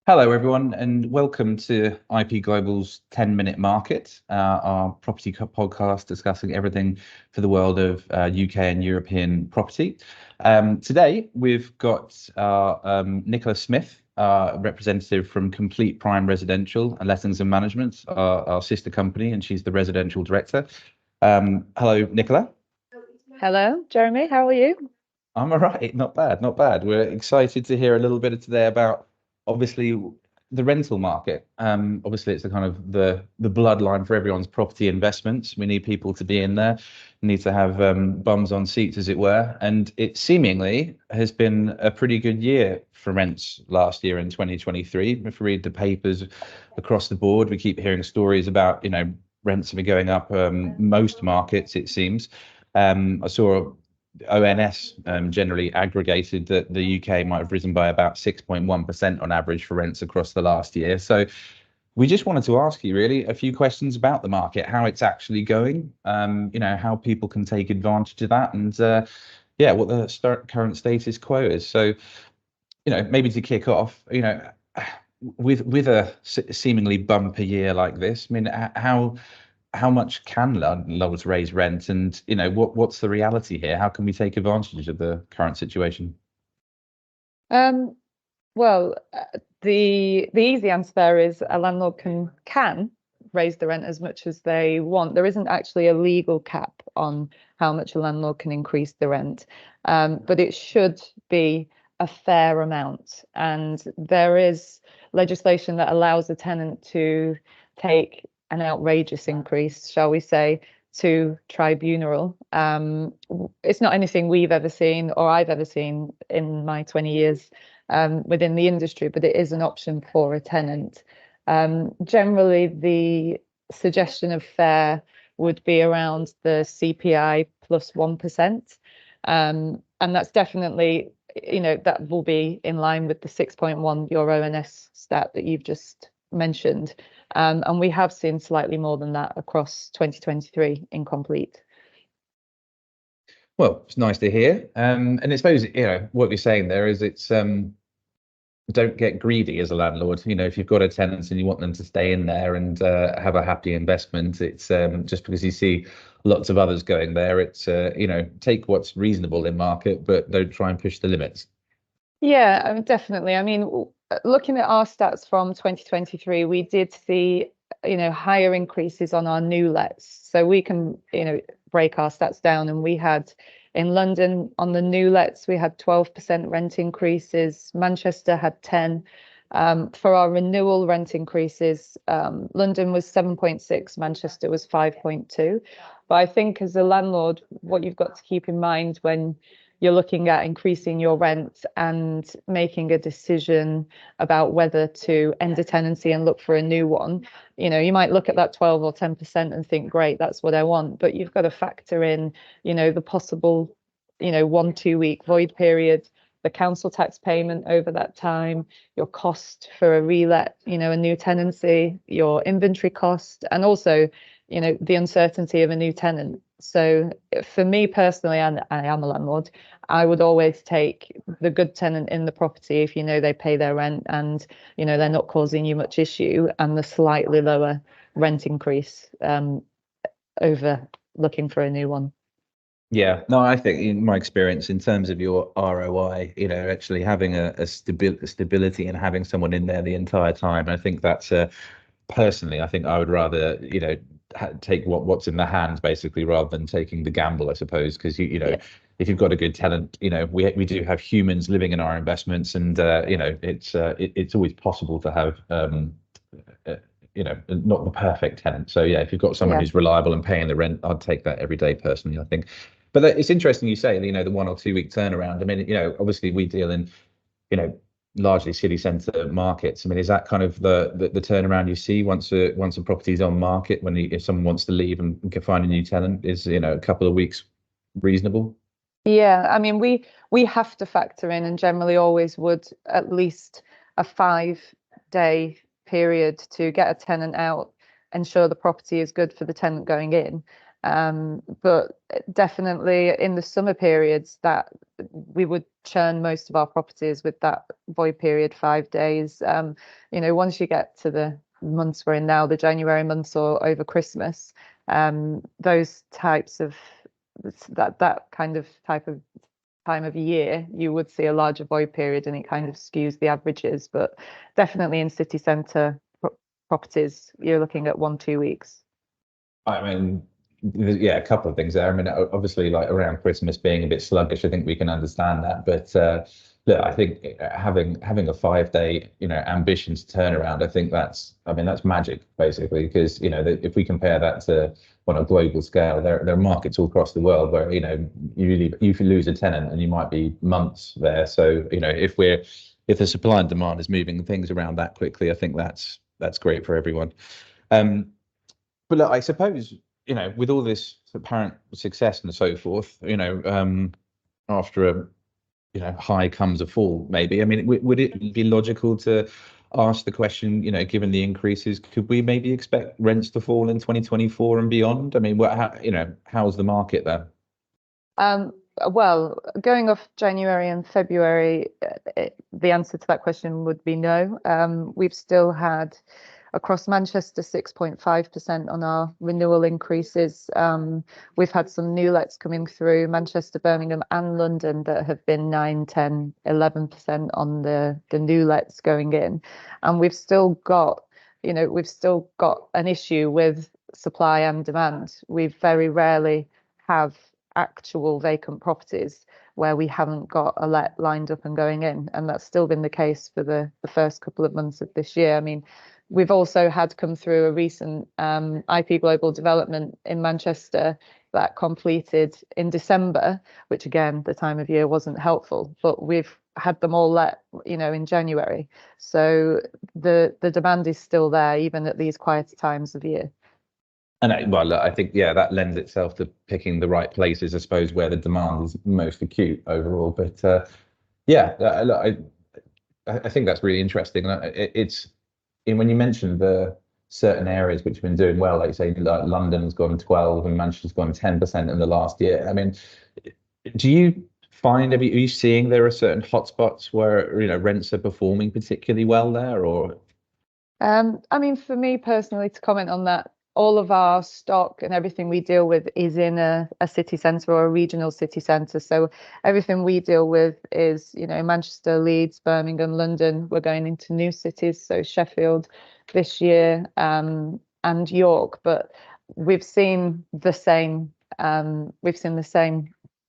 Hello, everyone, and welcome to IP Global's 10-Minute Market, our property podcast discussing everything for the world of UK and European property. Today, we've got Nicola Smith, representative from Complete Prime Residential and Lettings and Management, our sister company, and she's the residential director. Hello, Nicola. Hello, Jeremy. How are you? I'm all right. Not bad, not bad. We're excited to hear a little bit today about obviously the rental market. Obviously it's the kind of the bloodline for everyone's property investments. We need people to be in there, need to have bums on seats, as it were. And it seemingly has been a pretty good year for rents last year in 2023. If we read the papers across the board, we keep hearing stories about, rents have been going up most markets, it seems. I saw ONS generally aggregated that the UK might have risen by about 6.1% on average for rents across the last year. So we just wanted to ask you really a few questions about the market, how it's actually going, how people can take advantage of that, and what the current status quo is. So, maybe to kick off, with a seemingly bumper year like this, I mean, how much can landlords raise rent, and what's the reality here? How can we take advantage of the current situation? Well, the easy answer there is a landlord can raise the rent as much as they want. There isn't actually a legal cap on how much a landlord can increase the rent, but it should be a fair amount. And there is legislation that allows a tenant to take an outrageous increase, shall we say, to tribunal. It's not anything we've ever seen or I've ever seen in my 20 years within the industry, but it is an option for a tenant. Generally, the suggestion of fair would be around the CPI plus 1%. And that's definitely, that will be in line with the 6.1 your ONS stat that you've just mentioned. And we have seen slightly more than that across 2023 in Complete. Well, it's nice to hear. And I suppose, what you're saying there is it's don't get greedy as a landlord. If you've got a tenant and you want them to stay in there and have a happy investment, it's just because you see lots of others going there. It's, take what's reasonable in market, but don't try and push the limits. Yeah, definitely. I mean, looking at our stats from 2023, we did see, higher increases on our new lets. So we can, break our stats down, and we had in London on the new lets, we had 12% rent increases. Manchester had 10. For our renewal rent increases, London was 7.6, Manchester was 5.2. But I think as a landlord, what you've got to keep in mind when you're looking at increasing your rent and making a decision about whether to end a tenancy and look for a new one, you might look at that 12 or 10% and think, great, that's what I want. But you've got to factor in, the possible, 1-2 week void period, the council tax payment over that time, your cost for a relet, a new tenancy, your inventory cost, and also, the uncertainty of a new tenant. So for me personally, and I am a landlord, I would always take the good tenant in the property if they pay their rent and they're not causing you much issue, and the slightly lower rent increase over looking for a new one. Yeah, no, I think in my experience, in terms of your ROI, actually having a stability and having someone in there the entire time, I think that's personally, I think I would rather, take what's in the hands basically, rather than taking the gamble, I suppose, because Yeah. if you've got a good tenant, we do have humans living in our investments, and it's always possible to have not the perfect tenant. So yeah, if you've got someone who's reliable and paying the rent, I'd take that every day personally, I think. But it's interesting you say, the 1 or 2 week turnaround. I mean, obviously we deal in, largely city centre markets. I mean, is that kind of the turnaround you see once a property's on market, if someone wants to leave and can find a new tenant, is a couple of weeks reasonable? Yeah, I mean, we have to factor in, and generally always would, at least a 5-day period to get a tenant out, ensure the property is good for the tenant going in. But definitely in the summer periods that we would churn most of our properties with that void period 5 days. Once you get to the months we're in now, the January months or over Christmas, those types of that kind of type of time of year, you would see a larger void period, and it kind of skews the averages. But definitely in city centre properties, you're looking at 1-2 weeks. I mean, yeah, a couple of things there. I mean, obviously, like around Christmas being a bit sluggish, I think we can understand that. But look, I think having a 5 day, ambition to turn around, I think that's magic basically, because if we compare that to on a global scale, there are markets all across the world where you lose a tenant and you might be months there. So if the supply and demand is moving things around that quickly, I think that's great for everyone. But look, I suppose, with all this apparent success and so forth, after a high comes a fall, maybe. I mean, would it be logical to ask the question, given the increases, could we maybe expect rents to fall in 2024 and beyond? I mean, how's the market there? Well, going off January and February, the answer to that question would be no. We've still had across Manchester 6.5% on our renewal increases. We've had some new lets coming through Manchester, Birmingham and London that have been 9, 10, 11% on the new lets going in. And we've still got an issue with supply and demand. We very rarely have actual vacant properties where we haven't got a let lined up and going in, and that's still been the case for the first couple of months of this year. I mean, we've also had come through a recent IP Global development in Manchester that completed in December, which again, the time of year wasn't helpful, but we've had them all let, in January. So the demand is still there, even at these quieter times of year. And I think, that lends itself to picking the right places, I suppose, where the demand is most acute overall. But I think that's really interesting. It's when you mentioned the certain areas which have been doing well, like say, like London's gone 12 and Manchester's gone 10% in the last year. I mean, do you find, are you seeing there are certain hotspots where rents are performing particularly well there, or? I mean, for me personally, to comment on that, all of our stock and everything we deal with is in a city centre or a regional city centre. So everything we deal with is, Manchester, Leeds, Birmingham, London. We're going into new cities, so Sheffield this year, and York. But we've seen the same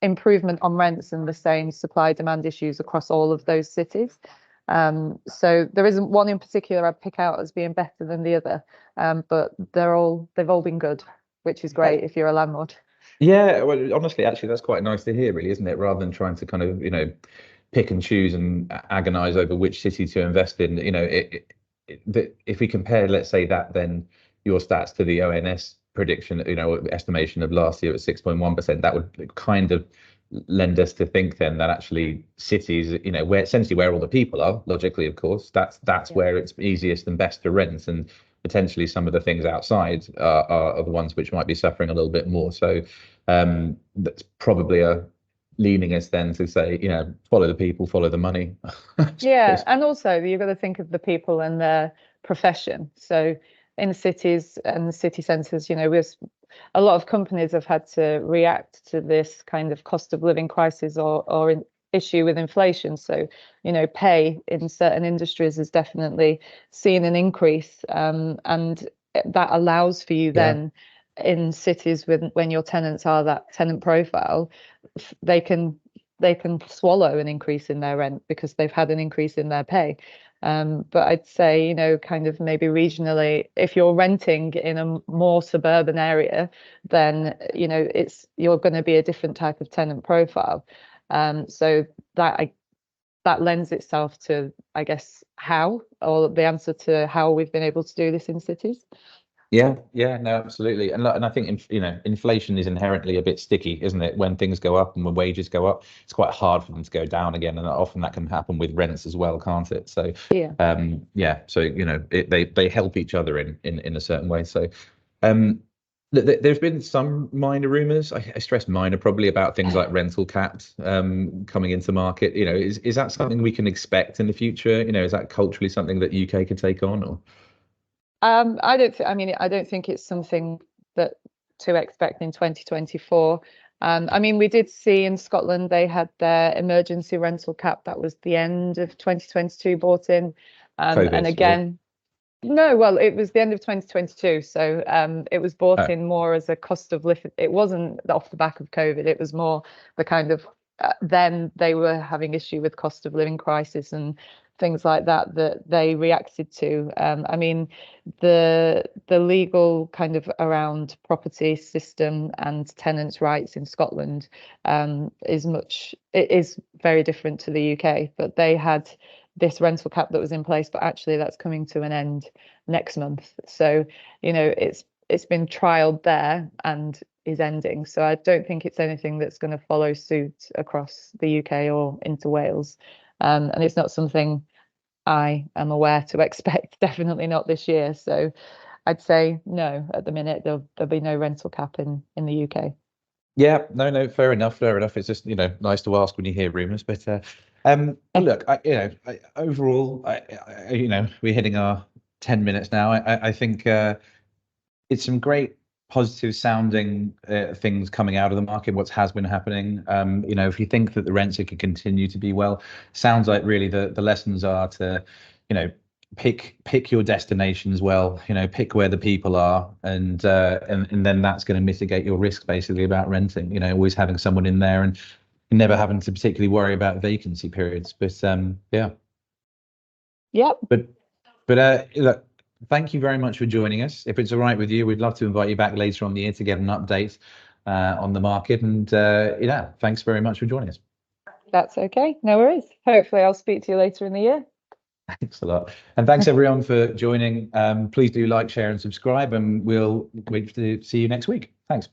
improvement on rents and the same supply demand issues across all of those cities. So there isn't one in particular I'd pick out as being better than the other, but they've all been good, which is great if you're a landlord. Yeah, well, honestly, actually, that's quite nice to hear, really, isn't it? Rather than trying to kind of, pick and choose and agonize over which city to invest in. If we compare, let's say that, then your stats to the ONS prediction, estimation of last year at 6.1%, that would kind of lend us to think then that actually cities, where essentially where all the people are, logically, of course, that's where it's easiest and best to rent, and potentially some of the things outside are the ones which might be suffering a little bit more. So that's probably leaning us then to say, follow the people, follow the money. Yeah, and also you've got to think of the people and their profession. So in cities and the city centres, a lot of companies have had to react to this kind of cost of living crisis or issue with inflation. So, pay in certain industries has definitely seen an increase, and that allows for you then in cities when your tenants are that tenant profile, they can swallow an increase in their rent because they've had an increase in their pay. But I'd say, kind of maybe regionally, if you're renting in a more suburban area, then, you're going to be a different type of tenant profile. So that lends itself to, I guess, the answer to how we've been able to do this in cities. Yeah, no, absolutely. And I think, inflation is inherently a bit sticky, isn't it? When things go up and when wages go up, it's quite hard for them to go down again. And often that can happen with rents as well, can't it? So, so, they help each other in a certain way. So, There's been some minor rumours. I stress minor, probably about things like rental caps coming into market. Is that something we can expect in the future? Is that culturally something that UK could take on? Or I don't. I mean, I don't think it's something that to expect in 2024. I mean, we did see in Scotland they had their emergency rental cap that was the end of 2022 bought in, COVID, and again. No, well, it was the end of 2022, so it was bought oh, in more as a cost of living. It wasn't off the back of COVID. It was more the kind of then they were having issue with cost of living crisis and things like that that they reacted to. I mean, the legal kind of around property system and tenants' rights in Scotland it is very different to the UK, but they had this rental cap that was in place, but actually that's coming to an end next month. So, it's been trialed there and is ending. So I don't think it's anything that's going to follow suit across the UK or into Wales. And it's not something I am aware to expect, definitely not this year. So I'd say no, at the minute, there'll be no rental cap in the UK. yeah, no, fair enough, fair enough. It's just nice to ask when you hear rumours, but well, look, overall, we're hitting our 10 minutes now. I think it's some great positive sounding things coming out of the market. What has been happening, if you think that the rents could continue to be well, sounds like really the lessons are to, pick your destinations well, pick where the people are, and then that's going to mitigate your risk basically about renting. Always having someone in there and never having to particularly worry about vacancy periods. But yeah. Yep. But look, thank you very much for joining us. If it's all right with you, we'd love to invite you back later on the year to get an update on the market. And yeah, thanks very much for joining us. That's okay. No worries. Hopefully I'll speak to you later in the year. Thanks a lot. And thanks everyone for joining. Please do like, share and subscribe, and we'll wait to see you next week. Thanks.